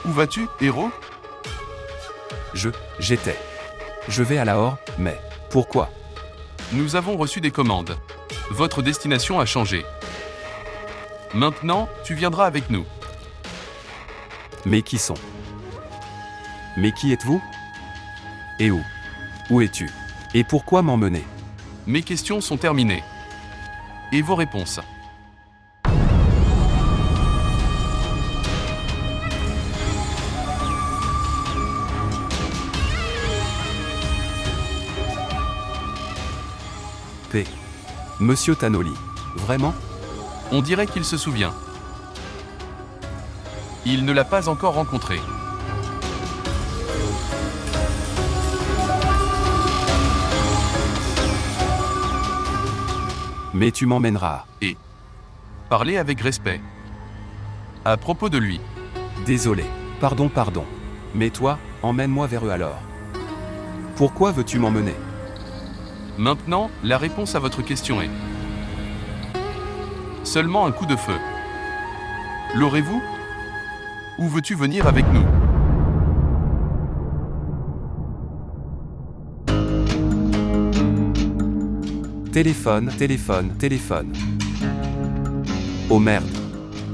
Où vas-tu, héros? J'étais. Je vais à Lahore, mais pourquoi? Nous avons reçu des commandes. Votre destination a changé. Maintenant, tu viendras avec nous. Mais qui sont? Mais qui êtes-vous? Et où? Où es-tu? Et pourquoi m'emmener? Mes questions sont terminées. Et vos réponses? P. Monsieur Tanoli. Vraiment? On dirait qu'il se souvient. Il ne l'a pas encore rencontré. Mais tu m'emmèneras. Et parlez avec respect. À propos de lui. Désolé. Pardon. Mais toi, emmène-moi vers eux alors. Pourquoi veux-tu m'emmener? Maintenant, la réponse à votre question est seulement un coup de feu. L'aurez-vous? Ou veux-tu venir avec nous? Téléphone. Oh merde.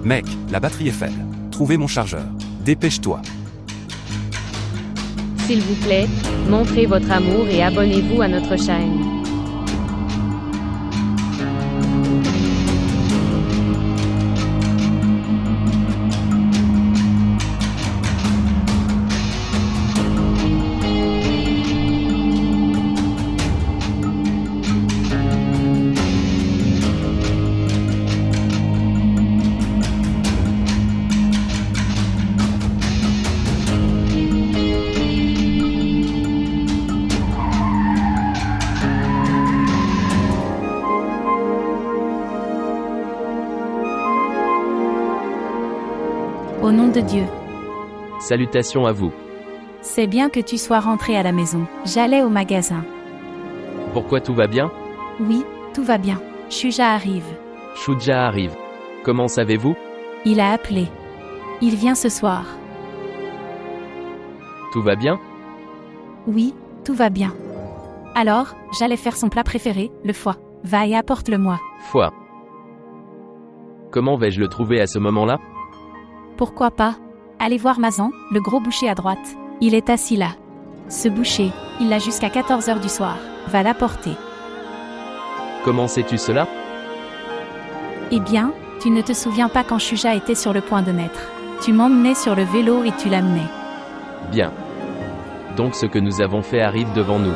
Mec, la batterie est faible. Trouvez mon chargeur. Dépêche-toi. S'il vous plaît, montrez votre amour et abonnez-vous à notre chaîne. Au nom de Dieu. Salutations à vous. C'est bien que tu sois rentré à la maison. J'allais au magasin. Pourquoi tout va bien? Oui, tout va bien. Shuja arrive. Shuja arrive. Comment savez-vous? Il a appelé. Il vient ce soir. Tout va bien? Oui, tout va bien. Alors, j'allais faire son plat préféré, le foie. Va et apporte-le-moi. Foie. Comment vais-je le trouver à ce moment-là? Pourquoi pas? Allez voir Mazan, le gros boucher à droite. Il est assis là. Ce boucher, il l'a jusqu'à 14h du soir. Va l'apporter. Comment sais-tu cela? Eh bien, tu ne te souviens pas quand Shuja était sur le point de naître. Tu m'emmenais sur le vélo et tu l'amenais. Bien. Donc ce que nous avons fait arrive devant nous.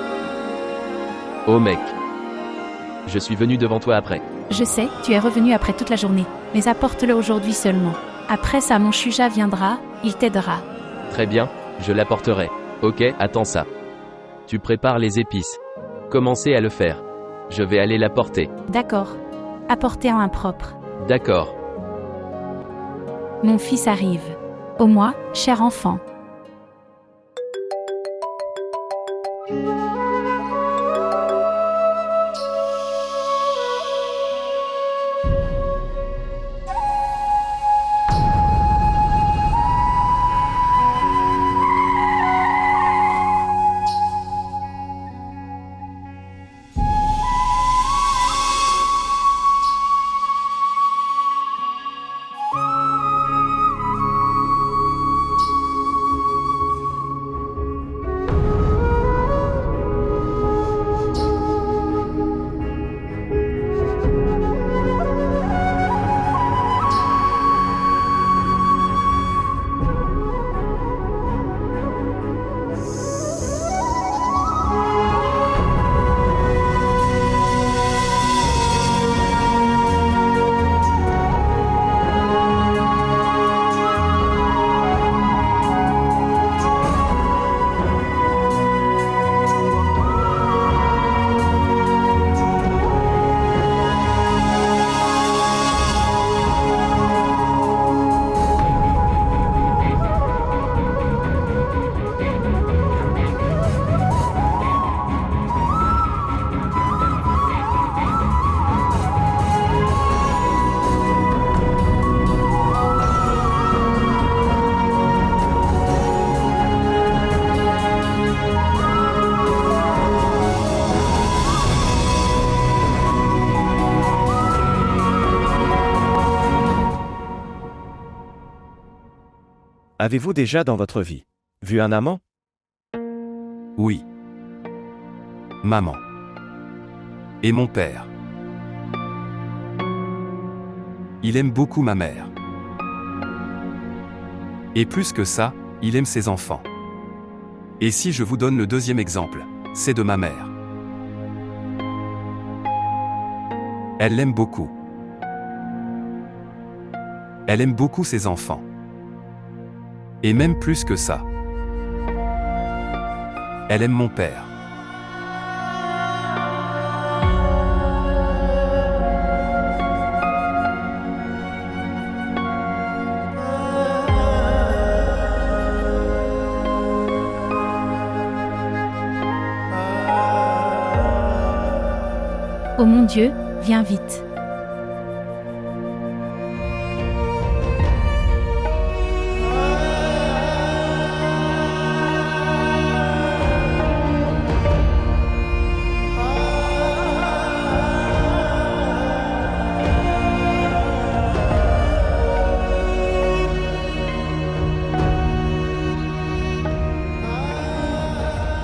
Oh mec. Je suis venu devant toi après. Je sais, tu es revenu après toute la journée, mais apporte-le aujourd'hui seulement. Après ça mon Shuja viendra, il t'aidera. Très bien, je l'apporterai. Ok, attends ça. Tu prépares les épices. Commencez à le faire. Je vais aller l'apporter. D'accord. Apportez en impropre. D'accord. Mon fils arrive. Au moi, cher enfant. Avez-vous déjà dans votre vie vu un amant? Oui. Maman. Et mon père. Il aime beaucoup ma mère. Et plus que ça, il aime ses enfants. Et si je vous donne le deuxième exemple, c'est de ma mère. Elle l'aime beaucoup. Elle aime beaucoup ses enfants. Et même plus que ça. Elle aime mon père. Oh mon Dieu, viens vite.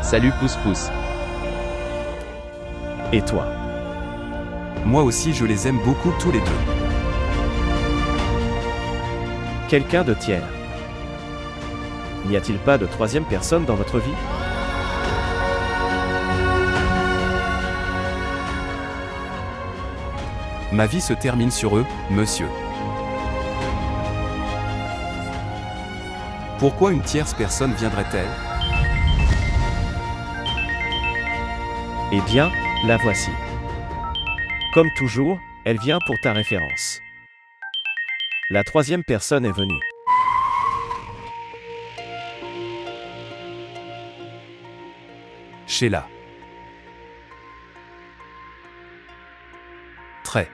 Salut Pouce-Pouce. Et toi? Moi aussi je les aime beaucoup tous les deux. Quelqu'un de tiers. N'y a-t-il pas de troisième personne dans votre vie? Ma vie se termine sur eux, monsieur. Pourquoi une tierce personne viendrait-elle? Eh bien, la voici. Comme toujours, elle vient pour ta référence. La troisième personne est venue. Sheila. Très.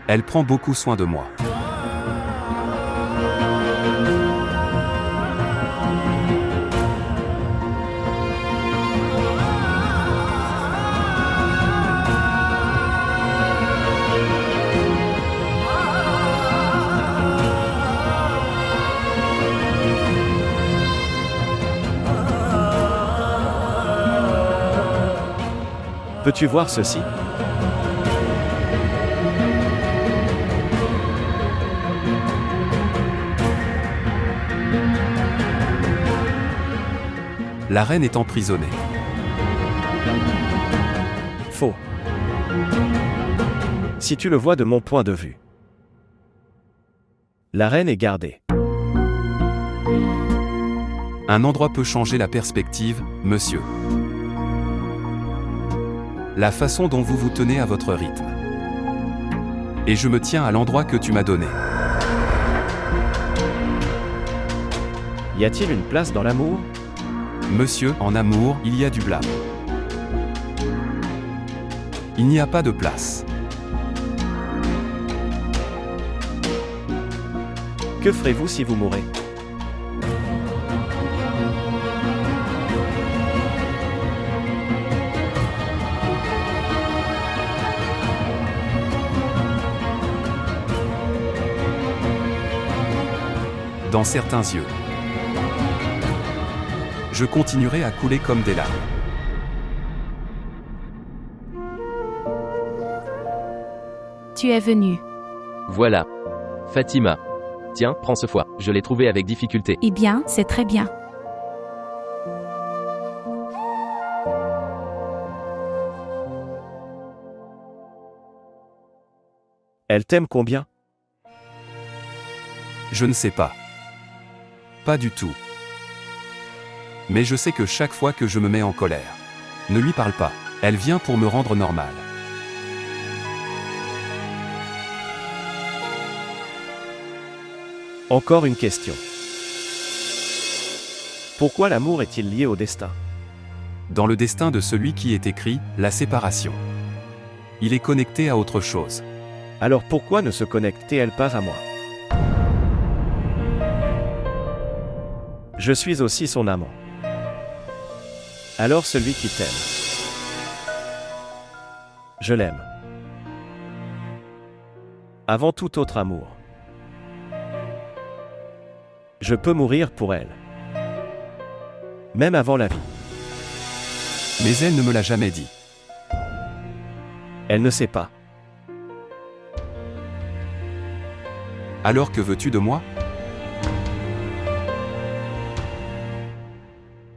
Elle prend beaucoup soin de moi. Peux-tu voir ceci? La reine est emprisonnée. Faux. Si tu le vois de mon point de vue. La reine est gardée. Un endroit peut changer la perspective, monsieur. La façon dont vous vous tenez à votre rythme. Et je me tiens à l'endroit que tu m'as donné. Y a-t-il une place dans l'amour? Monsieur, en amour, il y a du blâme. Il n'y a pas de place. Que ferez-vous si vous mourrez? Dans certains yeux. Je continuerai à couler comme des larmes. Tu es venu. Voilà. Fatima. Tiens, prends ce foie. Je l'ai trouvé avec difficulté. Eh bien, c'est très bien. Elle t'aime combien? Je ne sais pas. Pas du tout. Mais je sais que chaque fois que je me mets en colère, ne lui parle pas. Elle vient pour me rendre normal. Encore une question. Pourquoi l'amour est-il lié au destin? Dans le destin de celui qui est écrit, la séparation. Il est connecté à autre chose. Alors pourquoi ne se connectait-elle pas à moi? Je suis aussi son amant. Alors celui qui t'aime. Je l'aime. Avant tout autre amour. Je peux mourir pour elle. Même avant la vie. Mais elle ne me l'a jamais dit. Elle ne sait pas. Alors que veux-tu de moi?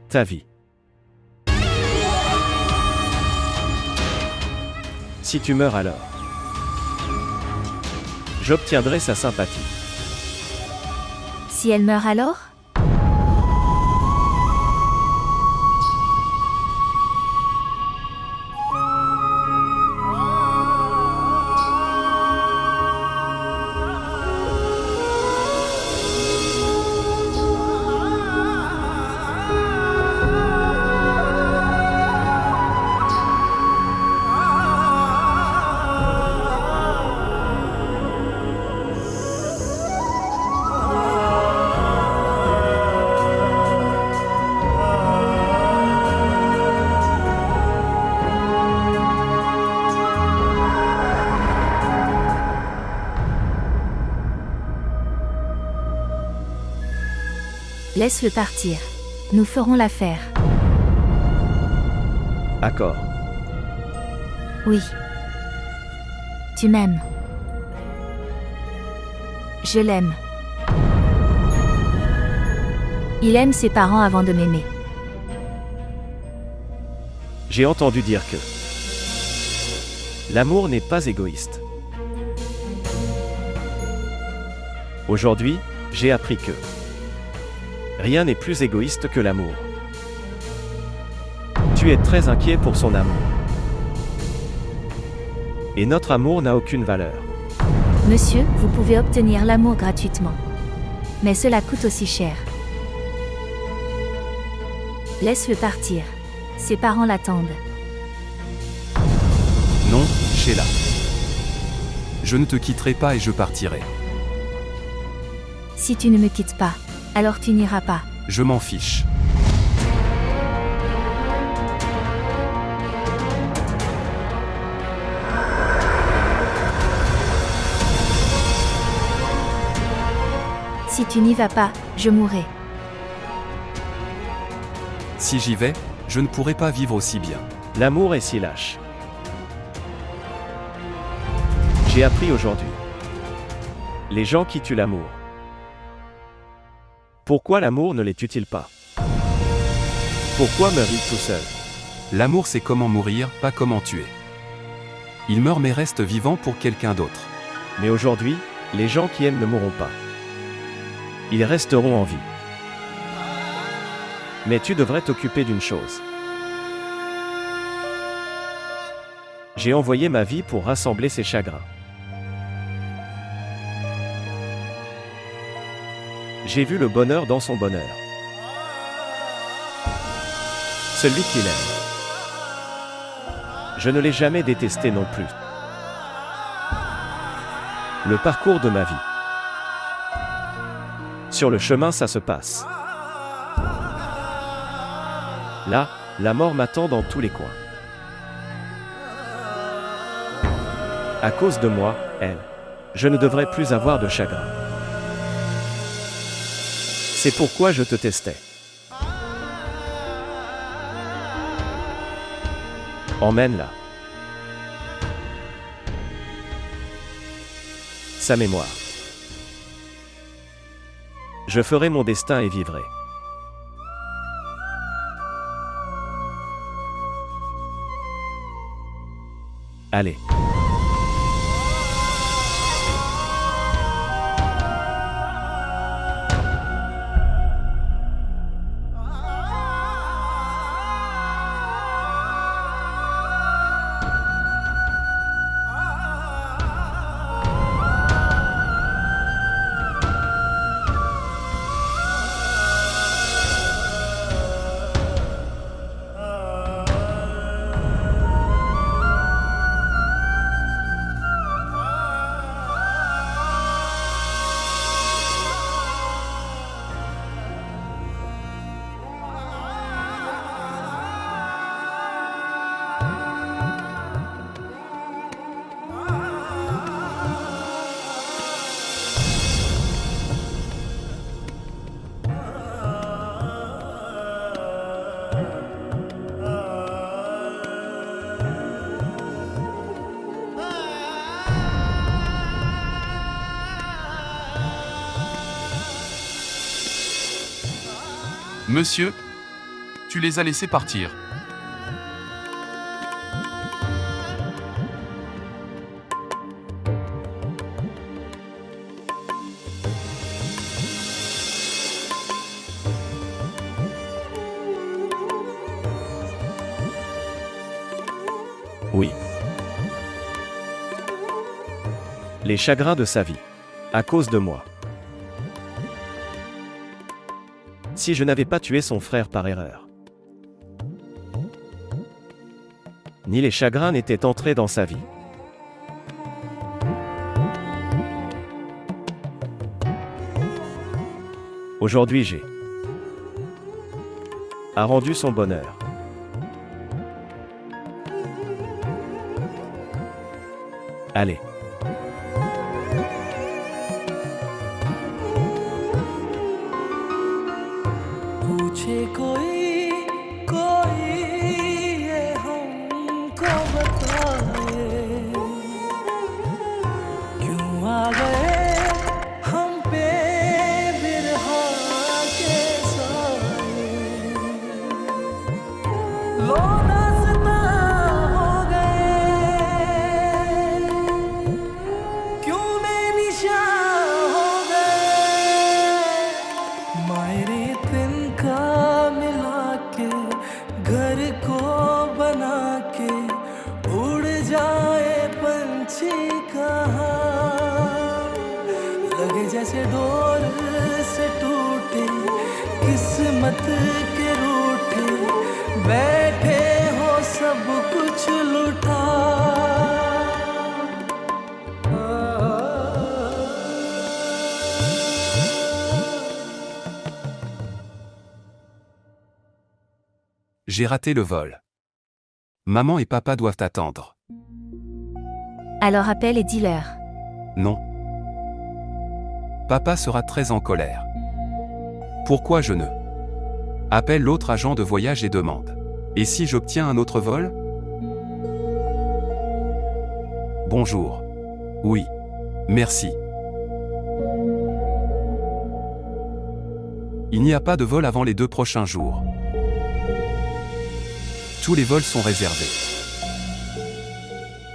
Ta vie. Si tu meurs alors, j'obtiendrai sa sympathie. Si elle meurt alors? Laisse-le partir. Nous ferons l'affaire. Accord. Oui. Tu m'aimes. Je l'aime. Il aime ses parents avant de m'aimer. J'ai entendu dire que l'amour n'est pas égoïste. Aujourd'hui, j'ai appris que rien n'est plus égoïste que l'amour. Tu es très inquiet pour son amour. Et notre amour n'a aucune valeur. Monsieur, vous pouvez obtenir l'amour gratuitement. Mais cela coûte aussi cher. Laisse-le partir. Ses parents l'attendent. Non, Sheila. Je ne te quitterai pas et je partirai. Si tu ne me quittes pas, alors tu n'iras pas. Je m'en fiche. Si tu n'y vas pas, je mourrai. Si j'y vais, je ne pourrai pas vivre aussi bien. L'amour est si lâche. J'ai appris aujourd'hui. Les gens qui tuent l'amour. Pourquoi l'amour ne les tue-t-il pas? Pourquoi meurt-il tout seul? L'amour, c'est comment mourir, pas comment tuer. Il meurt mais reste vivant pour quelqu'un d'autre. Mais aujourd'hui, les gens qui aiment ne mourront pas. Ils resteront en vie. Mais tu devrais t'occuper d'une chose. J'ai envoyé ma vie pour rassembler ses chagrins. J'ai vu le bonheur dans son bonheur. Celui qu'il aime. Je ne l'ai jamais détesté non plus. Le parcours de ma vie. Sur le chemin, ça se passe. Là, la mort m'attend dans tous les coins. À cause de moi, elle, je ne devrais plus avoir de chagrin. C'est pourquoi je te testais. Emmène-la. Sa mémoire. Je ferai mon destin et vivrai. Allez. Monsieur, tu les as laissés partir. Oui. Les chagrins de sa vie. À cause de moi. Si je n'avais pas tué son frère par erreur. Ni les chagrins n'étaient entrés dans sa vie. Aujourd'hui j'ai a rendu son bonheur. Allez. पूछे कोई ये हमको बताए क्यों आ गए हम पे बिरहा के साए लो दास्तां हो गए क्यों बेनिशान हो गए मायरे तिनका मिला के घर को बना के उड़ जाए पंछी कहाँ लगे जैसे डोर से टूटे किस्मत के रूठे बैठे हो सब कुछ लुटा J'ai raté le vol. Maman et papa doivent attendre. Alors appelle et dis-leur. Non. Papa sera très en colère. Pourquoi je ne appelle l'autre agent de voyage et demande. Et si j'obtiens un autre vol? Bonjour. Oui. Merci. Il n'y a pas de vol avant les 2 prochains jours. Tous les vols sont réservés.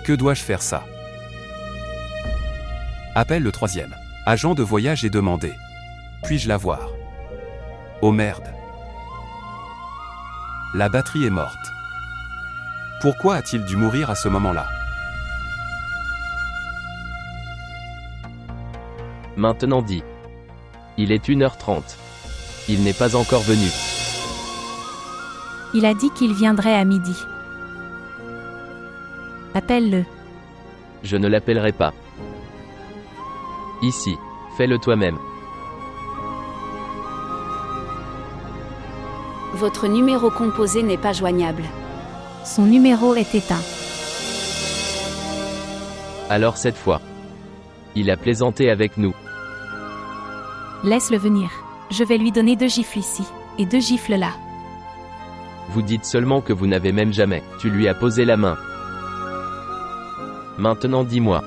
Que dois-je faire ça? Appelle le 3e agent de voyage et demander. Puis-je la voir? Oh merde. La batterie est morte. Pourquoi a-t-il dû mourir à ce moment-là? Maintenant dit. Il est 1h30. Il n'est pas encore venu. Il a dit qu'il viendrait à midi. Appelle-le. Je ne l'appellerai pas. Ici, fais-le toi-même. Votre numéro composé n'est pas joignable. Son numéro est éteint. Alors cette fois. Il a plaisanté avec nous. Laisse-le venir. Je vais lui donner 2 gifles ici, et 2 gifles là. Vous dites seulement que vous n'avez même jamais. Tu lui as posé la main. Maintenant dis-moi.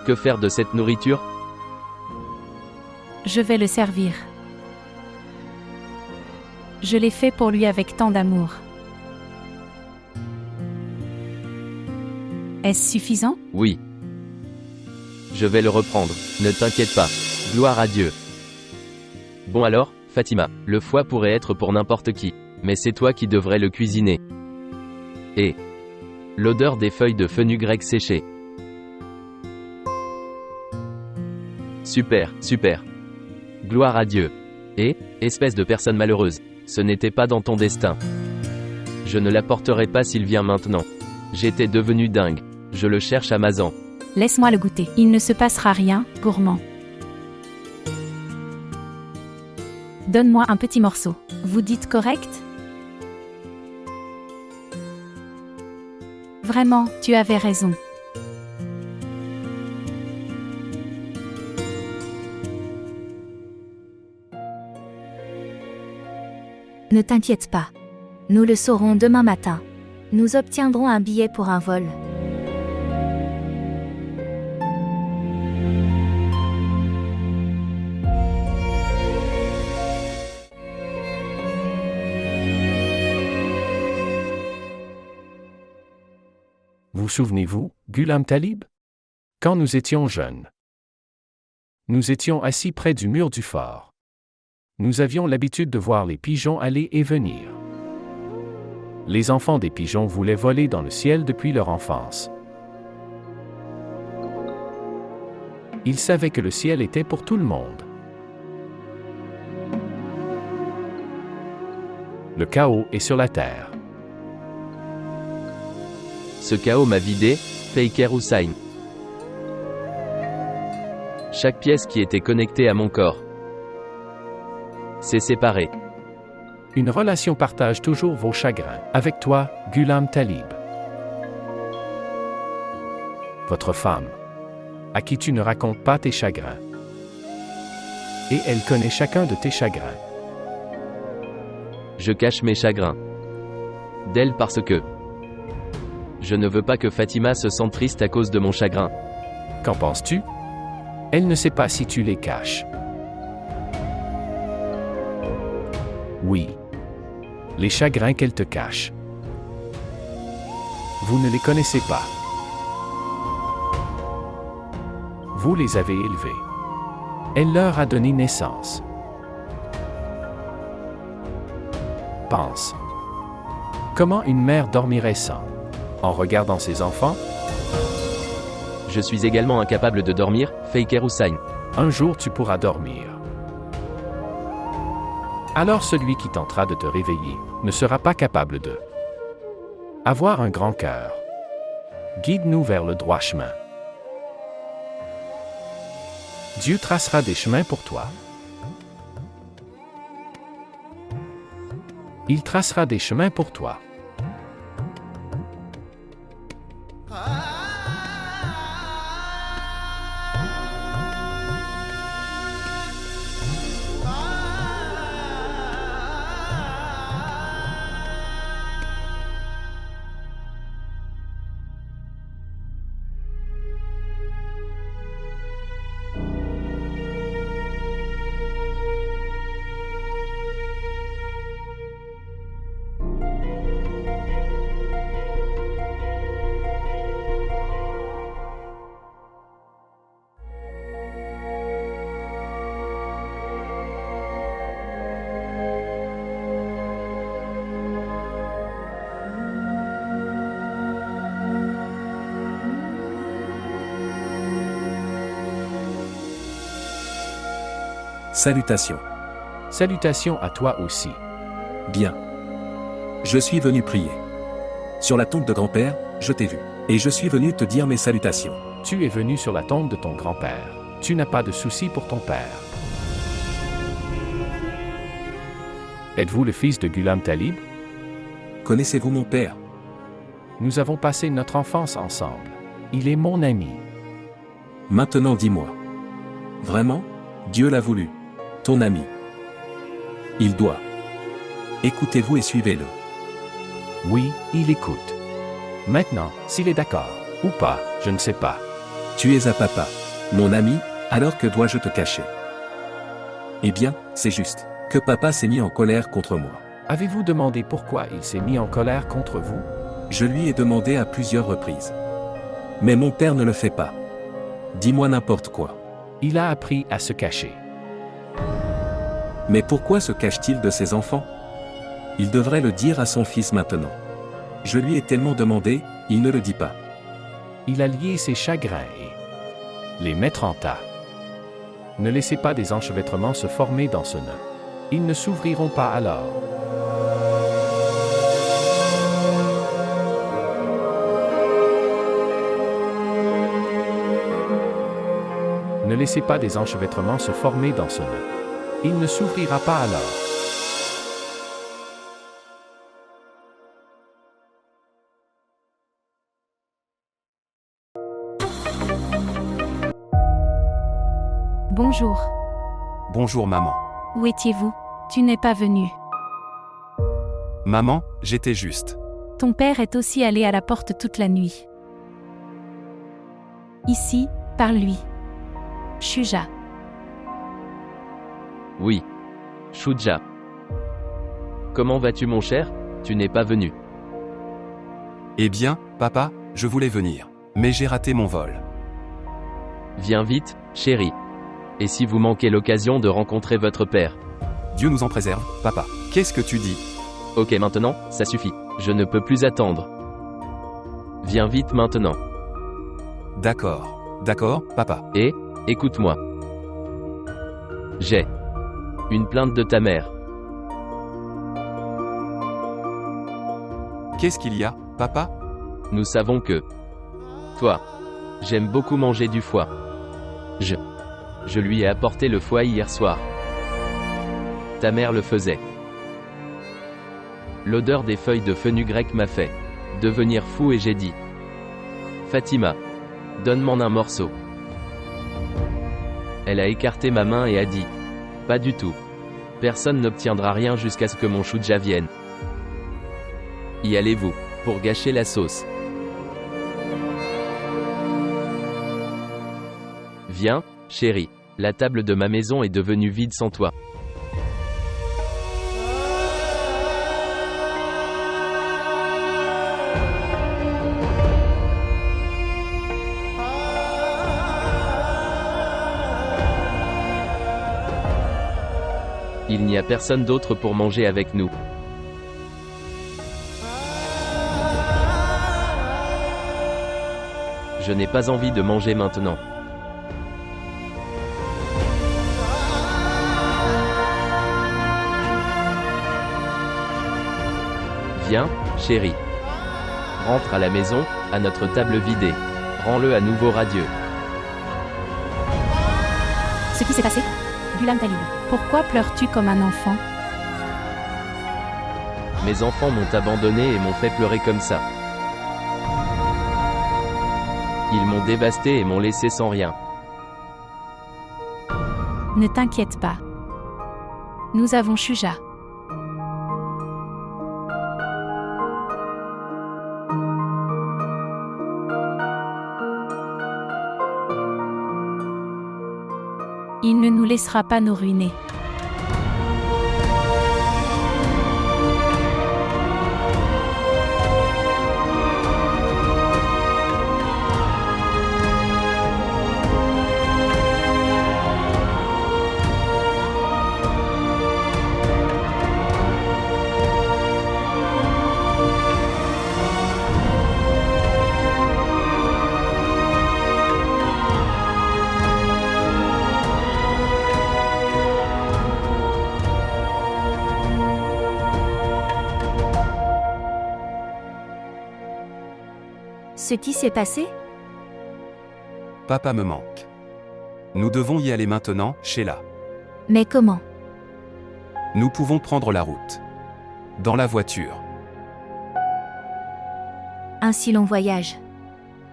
Que faire de cette nourriture? Je vais le servir. Je l'ai fait pour lui avec tant d'amour. Est-ce suffisant? Oui. Je vais le reprendre. Ne t'inquiète pas. Gloire à Dieu. Bon alors, Fatima, le foie pourrait être pour n'importe qui. Mais c'est toi qui devrais le cuisiner. Et l'odeur des feuilles de fenugrec séchées. Super, super. Gloire à Dieu. Et, espèce de personne malheureuse, ce n'était pas dans ton destin. Je ne l'apporterai pas s'il vient maintenant. J'étais devenu dingue. Je le cherche à Mazan. Laisse-moi le goûter. Il ne se passera rien, gourmand. Donne-moi un petit morceau. Vous dites correct? Vraiment, tu avais raison. Ne t'inquiète pas. Nous le saurons demain matin. Nous obtiendrons un billet pour un vol. Vous souvenez-vous, Ghulam Talib? Quand nous étions jeunes. Nous étions assis près du mur du fort. Nous avions l'habitude de voir les pigeons aller et venir. Les enfants des pigeons voulaient voler dans le ciel depuis leur enfance. Ils savaient que le ciel était pour tout le monde. Le chaos est sur la terre. Ce chaos m'a vidé, Faker Hussein. Chaque pièce qui était connectée à mon corps s'est séparée. Une relation partage toujours vos chagrins. Avec toi, Ghulam Talib. Votre femme, à qui tu ne racontes pas tes chagrins. Et elle connaît chacun de tes chagrins. Je cache mes chagrins d'elle parce que je ne veux pas que Fatima se sente triste à cause de mon chagrin. Qu'en penses-tu? Elle ne sait pas si tu les caches. Oui. Les chagrins qu'elle te cache. Vous ne les connaissez pas. Vous les avez élevés. Elle leur a donné naissance. Pense. Comment une mère dormirait sans? En regardant ses enfants? Je suis également incapable de dormir, Faker Hussein. Un jour tu pourras dormir. Alors celui qui tentera de te réveiller ne sera pas capable de avoir un grand cœur. Guide-nous vers le droit chemin. Dieu tracera des chemins pour toi. Il tracera des chemins pour toi. Salutations. Salutations à toi aussi. Bien. Je suis venu prier. Sur la tombe de grand-père, je t'ai vu. Et je suis venu te dire mes salutations. Tu es venu sur la tombe de ton grand-père. Tu n'as pas de soucis pour ton père. Êtes-vous le fils de Ghulam Talib? Connaissez-vous mon père? Nous avons passé notre enfance ensemble. Il est mon ami. Maintenant dis-moi. Vraiment? Dieu l'a voulu. Ton ami. Il doit. Écoutez-vous et suivez-le. Oui, il écoute. Maintenant, s'il est d'accord, ou pas, je ne sais pas. Tu es à papa, mon ami, alors que dois-je te cacher? Eh bien, c'est juste, que papa s'est mis en colère contre moi. Avez-vous demandé pourquoi il s'est mis en colère contre vous? Je lui ai demandé à plusieurs reprises. Mais mon père ne le fait pas. Dis-moi n'importe quoi. Il a appris à se cacher. Mais pourquoi se cache-t-il de ses enfants? Il devrait le dire à son fils maintenant. Je lui ai tellement demandé, il ne le dit pas. Il a lié ses chagrins et les mettre en tas. Ne laissez pas des enchevêtrements se former dans ce nœud. Ils ne s'ouvriront pas alors. Ne laissez pas des enchevêtrements se former dans ce nœud. Il ne s'ouvrira pas alors. Bonjour. Bonjour maman. Où étiez-vous? Tu n'es pas venu. Maman, j'étais juste. Ton père est aussi allé à la porte toute la nuit. Ici, parle-lui. Shuja. Oui. Shuja. Comment vas-tu mon cher? Tu n'es pas venu. Eh bien, papa, Je voulais venir. Mais j'ai raté mon vol. Viens vite, chérie. Et si vous manquez l'occasion de rencontrer votre père? Dieu nous en préserve, papa. Qu'est-ce que tu dis? Ok, maintenant, ça suffit. Je ne peux plus attendre. Viens vite maintenant. D'accord. D'accord, papa. Et, écoute-moi. J'ai une plainte de ta mère. Qu'est-ce qu'il y a, papa? Nous savons que toi, j'aime beaucoup manger du foie. Je lui ai apporté le foie hier soir. Ta mère le faisait. L'odeur des feuilles de fenugrec m'a fait devenir fou et j'ai dit: Fatima, donne-moi un morceau. Elle a écarté ma main et a dit: Pas du tout. Personne n'obtiendra rien jusqu'à ce que mon choudja vienne. Y allez-vous, pour gâcher la sauce. Viens, chérie. La table de ma maison est devenue vide sans toi. Il n'y a personne d'autre pour manger avec nous. Je n'ai pas envie de manger maintenant. Viens, chérie. Rentre à la maison, à notre table vidée. Rends-le à nouveau radieux. Ce qui s'est passé? Ghulam Talib, pourquoi pleures-tu comme un enfant? Mes enfants m'ont abandonné et m'ont fait pleurer comme ça. Ils m'ont dévasté et m'ont laissé sans rien. Ne t'inquiète pas. Nous avons Shuja. Il ne nous laissera pas nous ruiner. Ce qui s'est passé? Papa me manque. Nous devons y aller maintenant, Sheila. Mais comment? Nous pouvons prendre la route. Dans la voiture. Un si long voyage.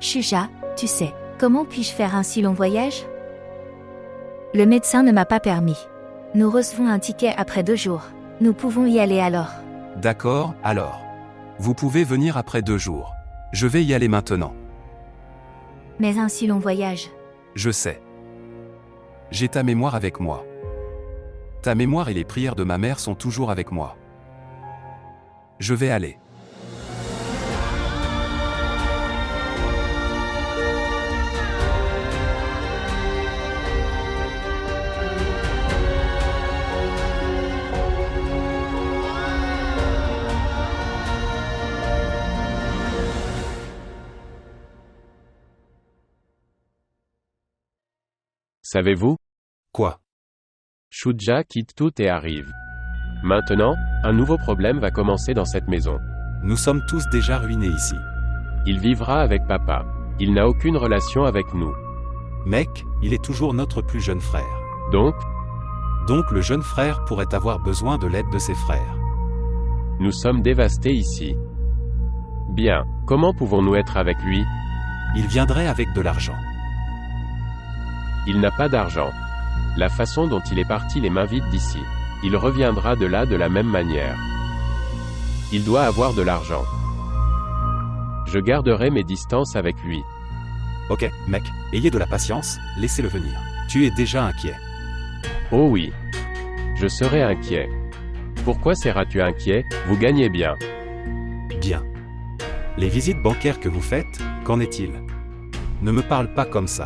Shuja, tu sais, comment puis-je faire un si long voyage? Le médecin ne m'a pas permis. Nous recevons un ticket après 2 jours. Nous pouvons y aller alors. D'accord, alors. Vous pouvez venir après 2 jours. Je vais y aller maintenant. Mais un si long voyage. Je sais. J'ai ta mémoire avec moi. Ta mémoire et les prières de ma mère sont toujours avec moi. Je vais aller. Savez-vous? Quoi? Shuja quitte tout et arrive. Maintenant, un nouveau problème va commencer dans cette maison. Nous sommes tous déjà ruinés ici. Il vivra avec papa. Il n'a aucune relation avec nous. Mec, il est toujours notre plus jeune frère. Donc, le jeune frère pourrait avoir besoin de l'aide de ses frères. nous sommes dévastés ici. Bien, comment pouvons-nous être avec lui? Il viendrait avec de l'argent. Il n'a pas d'argent. La façon dont il est parti les mains vides d'ici. Il reviendra de là de la même manière. Il doit avoir de l'argent. Je garderai mes distances avec lui. Ok, mec, ayez de la patience, laissez-le venir. Tu es déjà inquiet. Oh oui. Je serai inquiet. Pourquoi seras-tu inquiet? Vous gagnez bien. Bien. Les visites bancaires que vous faites, Qu'en est-il? Ne me parle pas comme ça.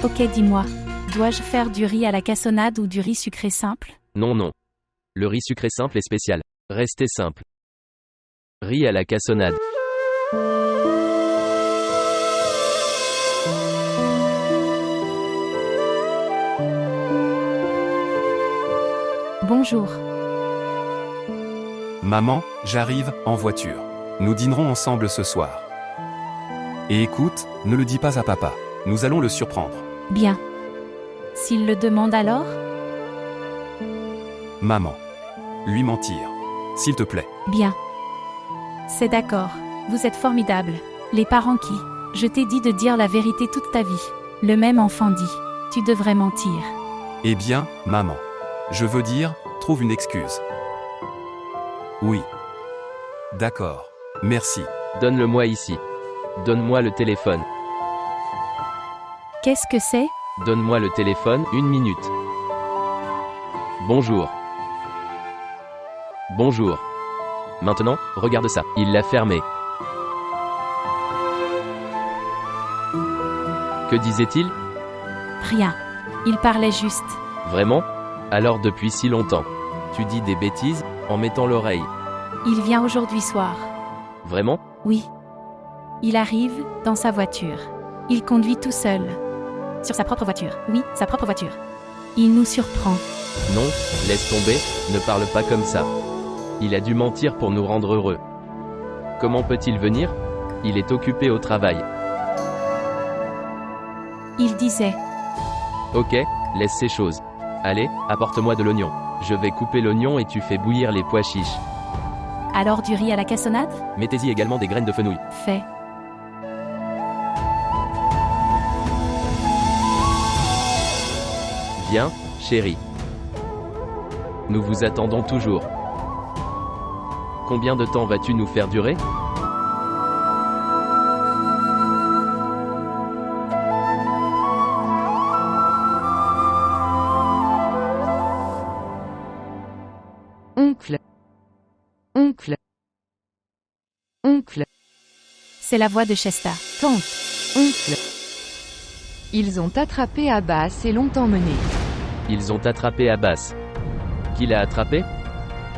Ok, dis-moi. Dois-je faire du riz à la cassonade ou du riz sucré simple? Non, non. Le riz sucré simple est spécial. Restez simple. Riz à la cassonade. Bonjour. Maman, j'arrive, en voiture. Nous dînerons ensemble ce soir. Et écoute, ne le dis pas à papa. Nous allons le surprendre. Bien. S'il le demande alors? Maman. Lui mentir. S'il te plaît. Bien. C'est d'accord. Vous êtes formidables. Les parents qui, je t'ai dit de dire la vérité toute ta vie. Le même enfant dit, tu devrais mentir. Eh bien, maman. Je veux dire, trouve une excuse. Oui. D'accord. Merci. Donne-le-moi ici. Donne-moi le téléphone. Qu'est-ce que c'est? Donne-moi le téléphone, 1 minute. Bonjour. Bonjour. Maintenant, regarde ça. Il l'a fermé. Que disait-il? Rien. Il parlait juste. Vraiment? Alors depuis si longtemps. Tu dis des bêtises, en mettant l'oreille. Il vient aujourd'hui soir. Vraiment? Oui. Il arrive, dans sa voiture. Il conduit tout seul. Sur sa propre voiture. Oui, sa propre voiture. Il nous surprend. Non, laisse tomber, ne parle pas comme ça. Il a dû mentir pour nous rendre heureux. Comment peut-il venir? Il est occupé au travail. Il disait. Ok, laisse ces choses. Allez, apporte-moi de l'oignon. Je vais couper l'oignon et tu fais bouillir les pois chiches. Alors du riz à la cassonade? Mettez-y également des graines de fenouil. Fait. Viens, chérie. Nous vous attendons toujours. Combien de temps vas-tu nous faire durer? Oncle. Oncle. Oncle. C'est la voix de Shesta. Tante. Oncle. Ils ont attrapé Abbas et l'ont emmené. Ils ont attrapé Abbas. Qui l'a attrapé?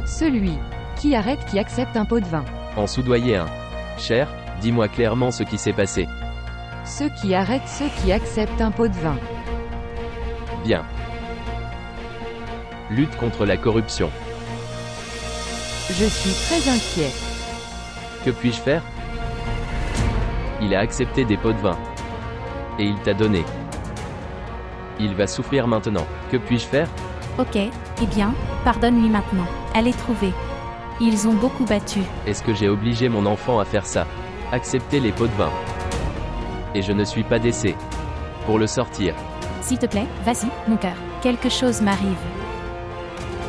Celui qui arrête qui accepte un pot de vin. En soudoyer un. Cher, dis-moi clairement ce qui s'est passé. Ceux qui arrêtent ceux qui acceptent un pot de vin. Bien. Lutte contre la corruption. Je suis très inquiet. Que puis-je faire? Il a accepté des pots de vin. Et il t'a donné. Il va souffrir maintenant. Que puis-je faire? Ok, eh bien, pardonne-lui maintenant. Allez trouver. Ils ont beaucoup battu. Est-ce que j'ai obligé mon enfant à faire ça? Accepter les pots de vin. Et je ne suis pas décès. Pour le sortir. S'il te plaît, vas-y, mon cœur. Quelque chose m'arrive.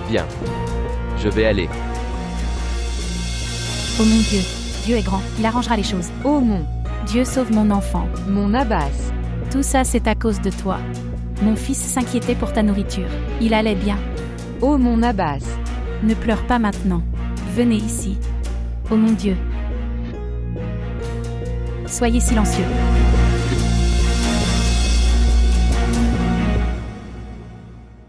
Bien. Je vais aller. Oh mon Dieu. Dieu est grand, il arrangera les choses. Oh mon Dieu sauve mon enfant. Mon Abbas. Tout ça c'est à cause de toi. Mon fils s'inquiétait pour ta nourriture. Il allait bien. Oh mon Abbas. Ne pleure pas maintenant. Venez ici. Oh mon Dieu. Soyez silencieux.